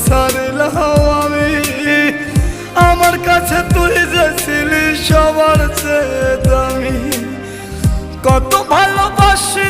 সারিলাম আমি। আমার কাছে তুই যে ছিলি সবার চেয়ে দামি। কত ভালোবাসি